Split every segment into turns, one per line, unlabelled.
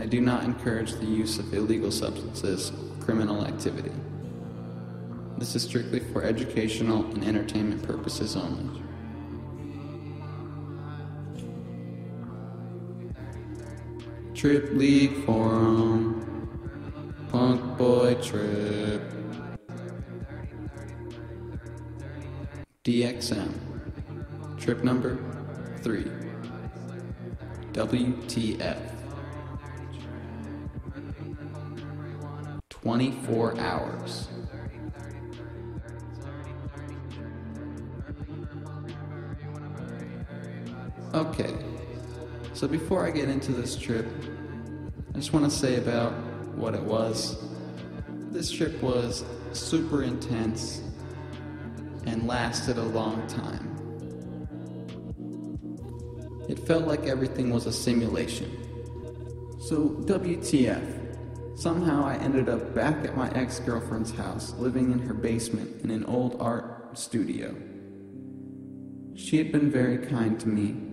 I do not encourage the use of illegal substances or criminal activity. This is strictly for educational and entertainment purposes only. Trip League Forum, Punk Boy Trip, Dxm, trip number 3, WTF, 24 hours. Okay, so before I get into this trip, I just want to say about what it was. This trip was super intense and lasted a long time. It felt like everything was a simulation. So WTF, somehow I ended up back at my ex-girlfriend's house, living in her basement in an old art studio. She had been very kind to me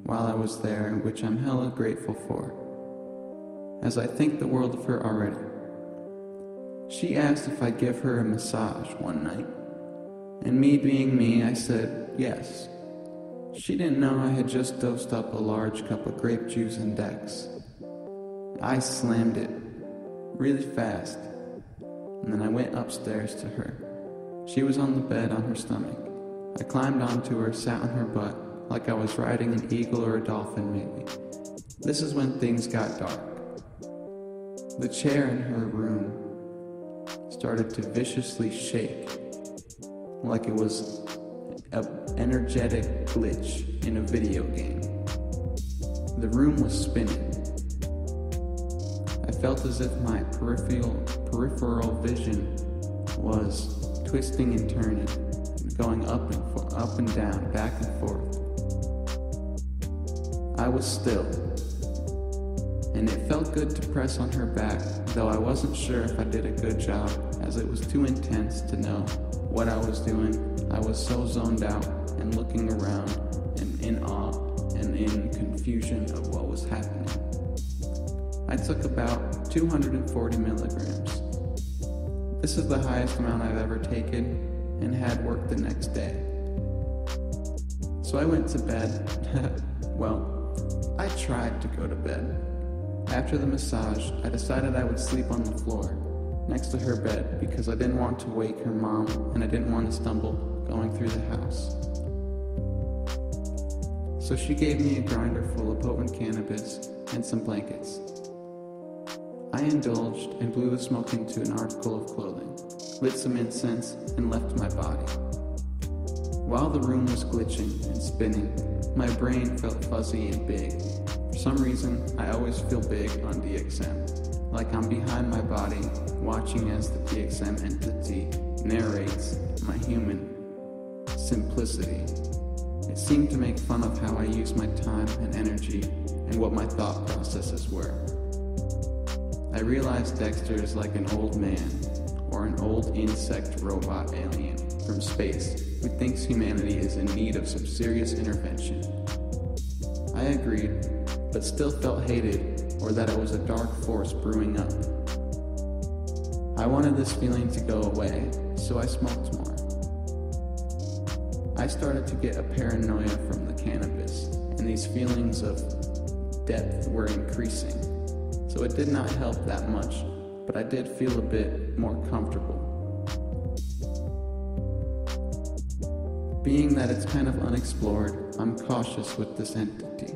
while I was there, which I'm hella grateful for, as I think the world of her already. She asked if I'd give her a massage one night, and me being me, I said yes. She didn't know I had just dosed up a large cup of grape juice and Dex. I slammed it really fast, and then I went upstairs to her. She was on the bed on her stomach. I climbed onto her, sat on her butt, like I was riding an eagle or a dolphin maybe. This is when things got dark. The chair in her room started to viciously shake, like it was an energetic glitch in a video game. The room was spinning. I felt as if my peripheral vision was twisting and turning, going up and down, back and forth. I was still, and it felt good to press on her back, though I wasn't sure if I did a good job, as it was too intense to know what I was doing. I was so zoned out and looking around and in awe and in confusion of what was happening. I took about 240 milligrams. This is the highest amount I've ever taken and had work the next day. So I went to bed. Well, I tried to go to bed. After the massage, I decided I would sleep on the floor next to her bed because I didn't want to wake her mom and I didn't want to stumble going through the house. So she gave me a grinder full of potent cannabis and some blankets. I indulged and blew the smoke into an article of clothing, lit some incense, and left my body. While the room was glitching and spinning, my brain felt fuzzy and big. For some reason, I always feel big on DXM, like I'm behind my body, watching as the DXM entity narrates my human simplicity. It seemed to make fun of how I use my time and energy and what my thought processes were. I realized Dexter is like an old man or an old insect robot alien from space who thinks humanity is in need of some serious intervention. I agreed, but still felt hated or that it was a dark force brewing up. I wanted this feeling to go away, so I smoked more. I started to get a paranoia from the cannabis, and these feelings of depth were increasing. So it did not help that much, but I did feel a bit more comfortable. Being that it's kind of unexplored, I'm cautious with this entity.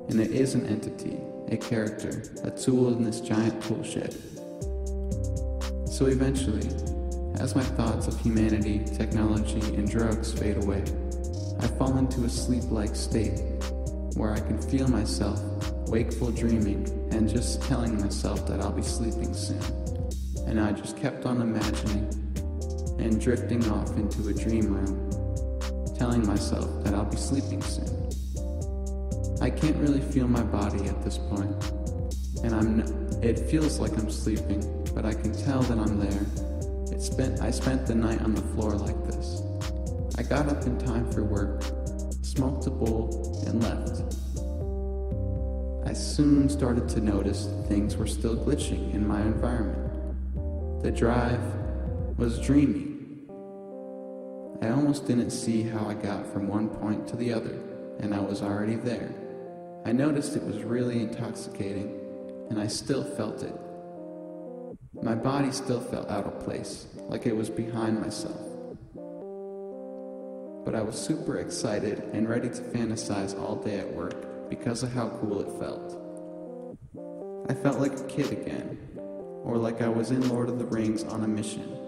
And it is an entity, a character, a tool in this giant tool shed. So eventually, as my thoughts of humanity, technology, and drugs fade away, I fall into a sleep-like state where I can feel myself wakeful dreaming and just telling myself that I'll be sleeping soon. And I just kept on imagining and drifting off into a dream room, telling myself that I'll be sleeping soon. I can't really feel my body at this point, and it feels like I'm sleeping, but I can tell that I'm there. I spent the night on the floor like this. I got up in time for work, smoked a bowl, and left. I I soon started to notice things were still glitching in my environment. The drive was dreamy. I almost didn't see how I got from one point to the other, and I was already there. I noticed it was really intoxicating, and I still felt it. My body still felt out of place, like it was behind myself. But I was super excited and ready to fantasize all day at work because of how cool it felt. I felt like a kid again, or like I was in Lord of the Rings on a mission.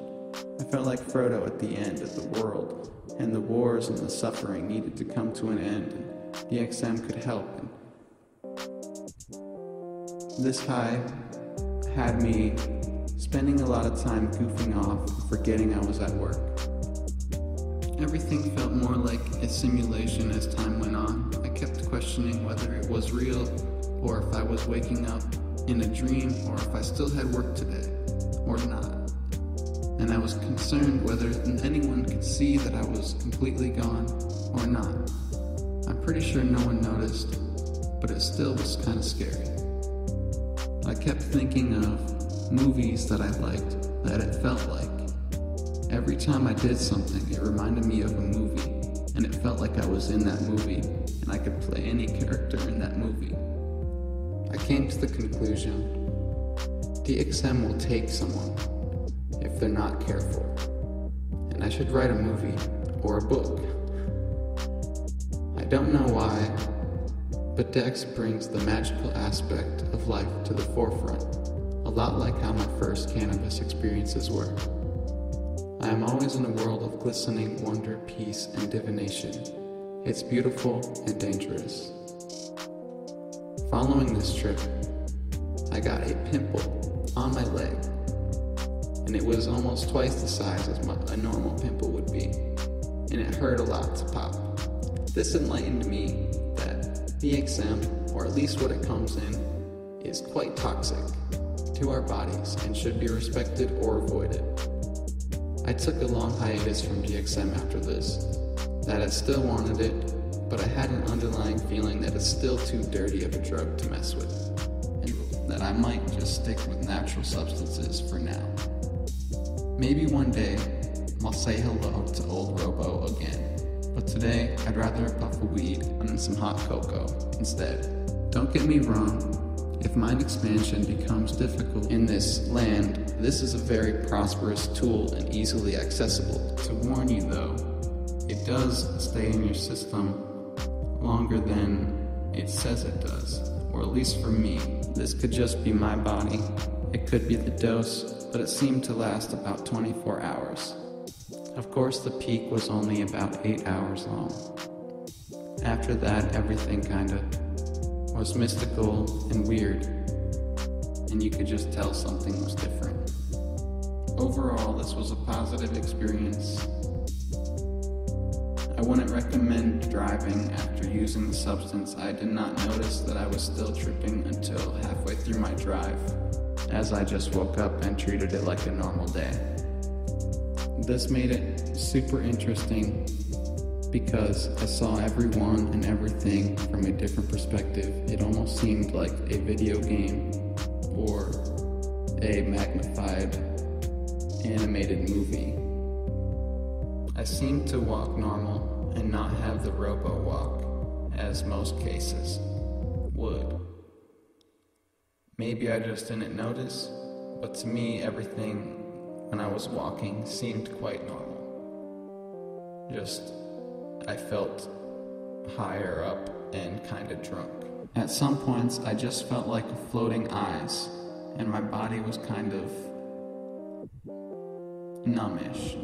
I felt like Frodo at the end of the world, and the wars and the suffering needed to come to an end, and Dxm could help. And this high had me spending a lot of time goofing off and forgetting I was at work. Everything felt more like a simulation as time went on. I kept questioning whether it was real, or if I was waking up in a dream, or if I still had work today, or not. And I was concerned whether anyone could see that I was completely gone, or not. I'm pretty sure no one noticed, but it still was kind of scary. I kept thinking of movies that I liked, that it felt like. Every time I did something, it reminded me of a movie, and it felt like I was in that movie, and I could play any character in that movie. I came to the conclusion, Dxm will take someone if they're not careful, and I should write a movie or a book. I don't know why, but Dex brings the magical aspect of life to the forefront, a lot like how my first cannabis experiences were. I am always in a world of glistening wonder, peace, and divination. It's beautiful and dangerous. Following this trip, I got a pimple on my leg, and it was almost twice the size as a normal pimple would be, and it hurt a lot to pop. This enlightened me that Dxm, or at least what it comes in, is quite toxic to our bodies and should be respected or avoided. I took a long hiatus from Dxm after this, that I still wanted it, but I had an underlying feeling that it's still too dirty of a drug to mess with, and that I might just stick with natural substances for now. Maybe one day, I'll say hello to old Robo again, but today I'd rather a puff of weed and some hot cocoa instead. Don't get me wrong, if mind expansion becomes difficult in this land, this is a very prosperous tool and easily accessible. To warn you though, it does stay in your system longer than it says it does, or at least for me. This could just be my body, it could be the dose, but it seemed to last about 24 hours. Of course, the peak was only about 8 hours long. After that, everything kinda was mystical and weird, and you could just tell something was different. Overall, this was a positive experience. I wouldn't recommend driving after using the substance. I did not notice that I was still tripping until halfway through my drive, as I just woke up and treated it like a normal day. This made it super interesting because I saw everyone and everything from a different perspective. It almost seemed like a video game or a magnified animated movie. I seemed to walk normal and not have the robo walk, as most cases would. Maybe I just didn't notice, but to me everything when I was walking seemed quite normal. I felt higher up and kinda drunk. At some points, I just felt like a floating ice, and my body was kind of numbish.